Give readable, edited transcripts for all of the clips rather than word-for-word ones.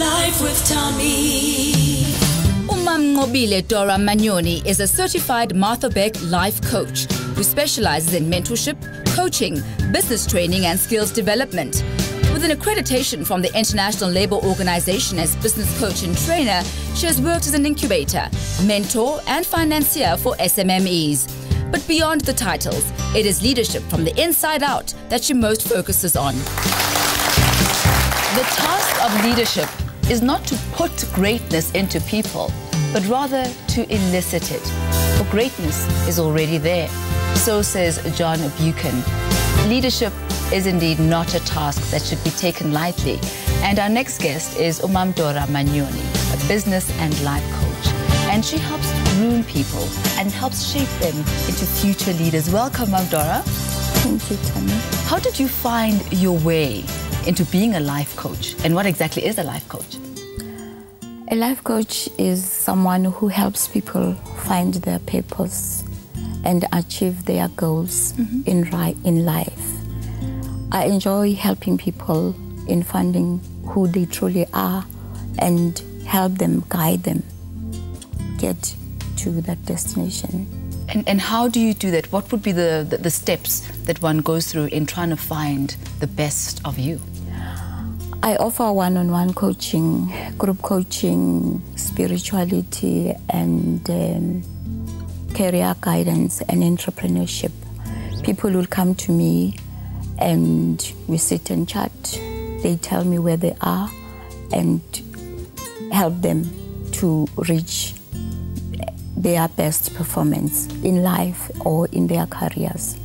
Life with Tommy. Dorah Manyoni is a certified Martha Beck life coach who specializes in mentorship, coaching, business training and skills development. With an accreditation from the International Labour Organization as business coach and trainer, she has worked as an incubator, mentor and financier for SMMEs. But beyond the titles, it is leadership from the inside out that she most focuses on. The task of leadership is not to put greatness into people, but rather to elicit it. For greatness is already there. So says John Buchan. Leadership is indeed not a task that should be taken lightly. And our next guest is Dorah Manyoni, a business and life coach. And she helps groom people and helps shape them into future leaders. Welcome, Dorah. Thank you, Tommy. How did you find your way into being a life coach? And what exactly is a life coach? A life coach is someone who helps people find their purpose and achieve their goals in life. I enjoy helping people in finding who they truly are and help them, guide them, get to that destination. And how do you do that? What would be the steps that one goes through in trying to find the best of you? I offer one-on-one coaching, group coaching, spirituality, and career guidance and entrepreneurship. People will come to me and we sit and chat. They tell me where they are and help them to reach their best performance in life or in their careers.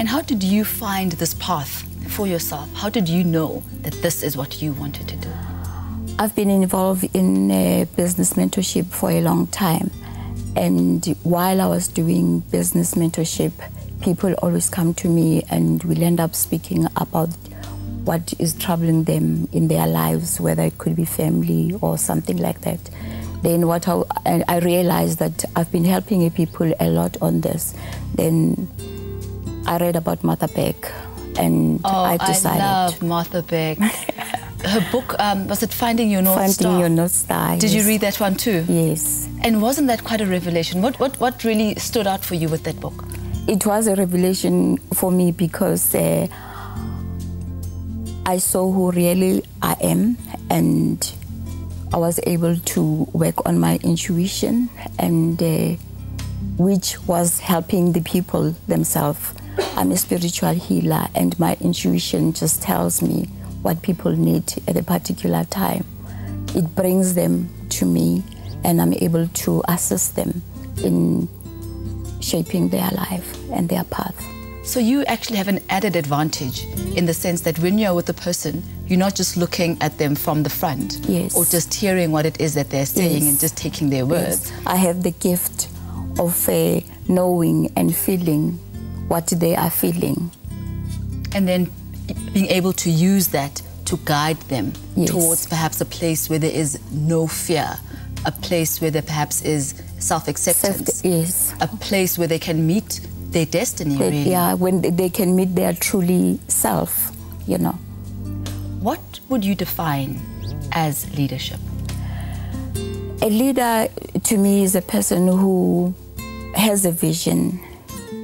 And how did you find this path for yourself? How did you know that this is what you wanted to do? I've been involved in business mentorship for a long time. And while I was doing business mentorship, people always come to me and we'll end up speaking about what is troubling them in their lives, whether it could be family or something like that. Then I realized that I've been helping people a lot on this. Then I read about Martha Beck. And I decided. I love Martha Beck. Her book, was it Finding Your North Star? Finding Your North Star. Did you read that one too? Yes. And wasn't that quite a revelation? What really stood out for you with that book? It was a revelation for me because I saw who really I am, and I was able to work on my intuition, and which was helping the people themselves. I'm a spiritual healer, and my intuition just tells me what people need at a particular time. It brings them to me, and I'm able to assist them in shaping their life and their path. So you actually have an added advantage in the sense that when you're with a person, you're not just looking at them from the front, yes, or just hearing what it is that they're saying, yes, and just taking their words. Yes. I have the gift of knowing and feeling what they are feeling. And then being able to use that to guide them, yes, towards perhaps a place where there is no fear, a place where there perhaps is self-acceptance, yes, a place where they can meet their destiny, really. Yeah, when they can meet their truly self, you know. What would you define as leadership? A leader, to me, is a person who has a vision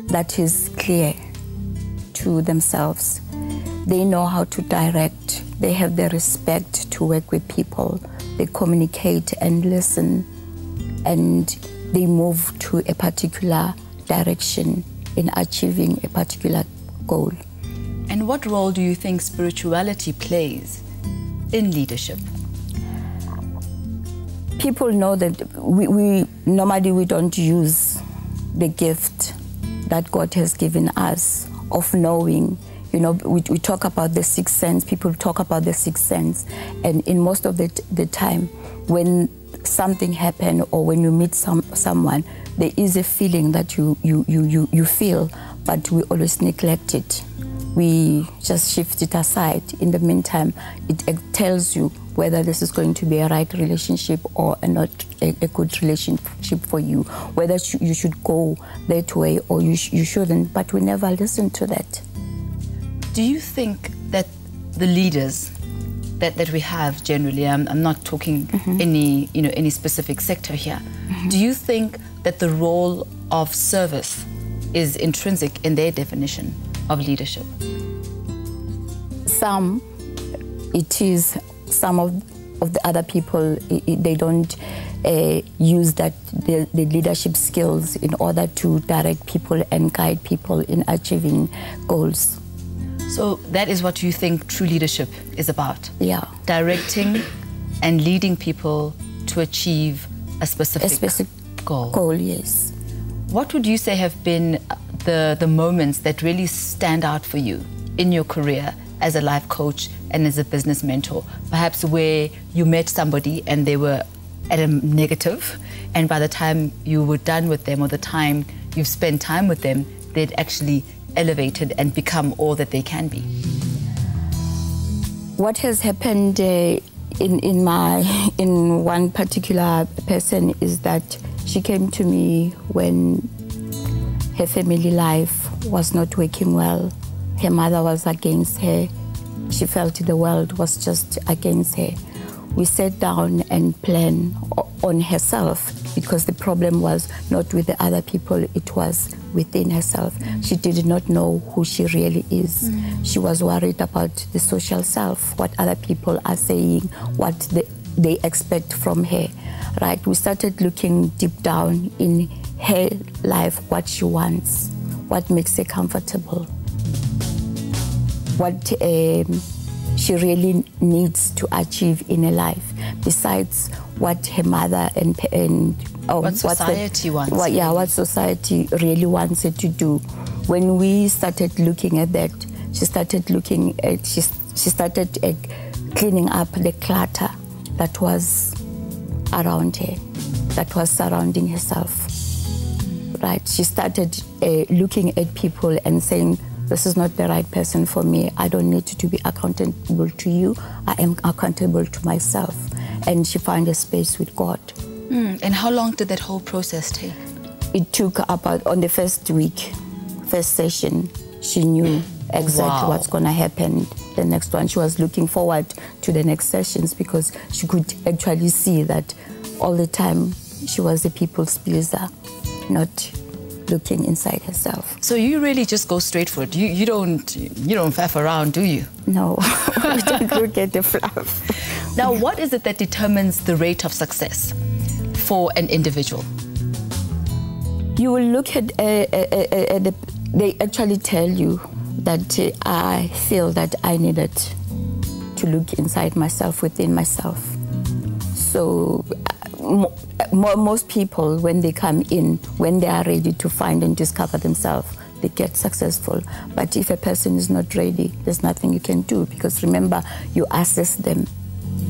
that is clear to themselves. They know how to direct. They have the respect to work with people. They communicate and listen, and they move to a particular direction in achieving a particular goal. And what role do you think spirituality plays in leadership? People know that we normally don't use the gift that God has given us of knowing. You know, we talk about the sixth sense, people talk about the sixth sense, and in most of the time, when something happens or when you meet someone, there is a feeling that you feel, but we always neglect it. We just shift it aside. In the meantime, it tells you whether this is going to be a right relationship or not a good relationship for you, whether you should go that way or you shouldn't, but we never listen to that. Do you think that the leaders that we have generally, I'm not talking any specific sector here. Do you think that the role of service is intrinsic in their definition of leadership? Some, it is. Some of the other people, they don't use the leadership skills in order to direct people and guide people in achieving goals. So that is what you think true leadership is about? Yeah. Directing and leading people to achieve a specific goal. Goal, yes. What would you say have been the moments that really stand out for you in your career as a life coach and as a business mentor? Perhaps where you met somebody and they were at a negative, and by the time you were done with them or the time you've spent time with them, they'd actually elevated and become all that they can be. What has happened in one particular person is that she came to me when her family life was not working well. Her mother was against her. She felt the world was just against her. We sat down and planned on herself, because the problem was not with the other people, it was within herself. She did not know who she really is. She was worried about the social self, what other people are saying, what they expect from her, right? We started looking deep down in her life, what she wants, what makes her comfortable, what she really needs to achieve in her life, besides what her mother and what society wants. What society really wants her to do. When we started looking at that, she started cleaning up the clutter that was around her, that was surrounding herself. Right? She started looking at people and saying, this is not the right person for me. I don't need to be accountable to you. I am accountable to myself. And she found a space with God. And how long did that whole process take? It took about, on the first week, first session, she knew exactly what's going to happen. The next one, she was looking forward to the next sessions, because she could actually see that all the time she was a people's pleaser, not looking inside herself. So you really just go straight for it. You don't faff around, do you? No, we don't look at the fluff. Now, what is it that determines the rate of success for an individual? You will look at they actually tell you that I feel that I needed to look inside myself, within myself. So most people, when they come in, when they are ready to find and discover themselves, they get successful. But if a person is not ready, there's nothing you can do, because remember, you assess them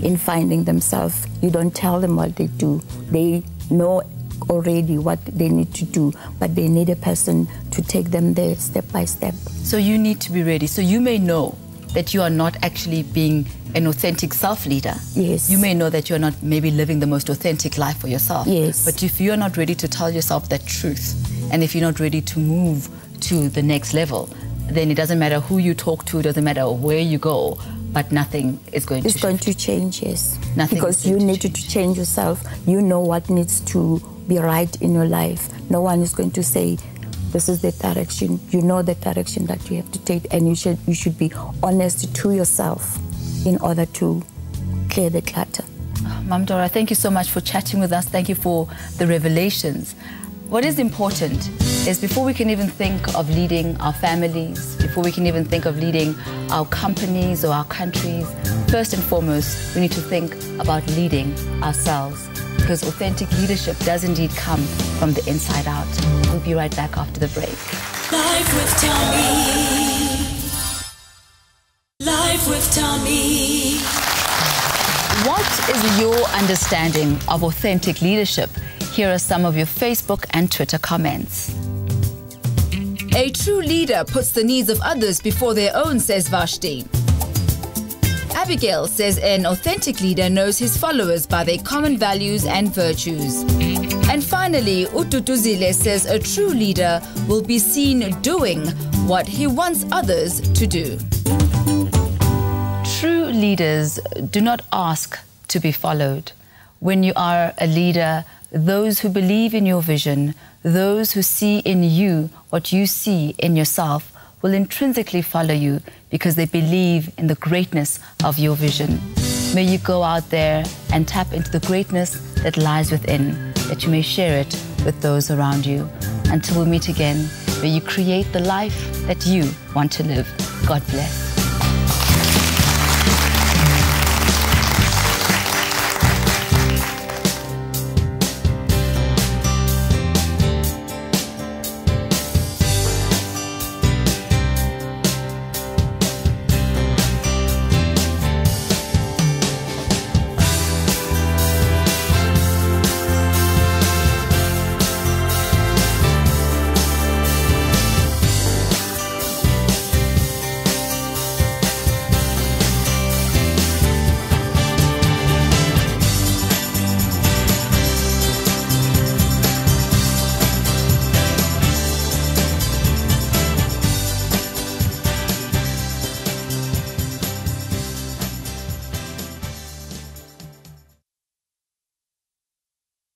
in finding themselves. You don't tell them what they do. They know already what they need to do, but they need a person to take them there step by step. So you need to be ready. So you may know that you are not actually being an authentic self-leader. Yes. You may know that you're not maybe living the most authentic life for yourself. Yes. But if you're not ready to tell yourself that truth, and if you're not ready to move to the next level, then it doesn't matter who you talk to, it doesn't matter where you go, but nothing is going to change. It's going to change, yes. Nothing, because you need to change yourself. You know what needs to be right in your life. No one is going to say, this is the direction. You know the direction that you have to take, and you should be honest to yourself in order to clear the clutter. Ma'am Dorah, thank you so much for chatting with us. Thank you for the revelations. What is important is, before we can even think of leading our families, before we can even think of leading our companies or our countries, first and foremost, we need to think about leading ourselves, because authentic leadership does indeed come from the inside out. We'll be right back after the break. Life with Tommy. Life with Tommy. What is your understanding of authentic leadership? Here are some of your Facebook and Twitter comments. A true leader puts the needs of others before their own, says Vashti. Abigail says an authentic leader knows his followers by their common values and virtues. And finally, Ututuzile says a true leader will be seen doing what he wants others to do. True leaders do not ask to be followed. When you are a leader, those who believe in your vision, those who see in you what you see in yourself, will intrinsically follow you because they believe in the greatness of your vision. May you go out there and tap into the greatness that lies within, that you may share it with those around you. Until we meet again, may you create the life that you want to live. God bless.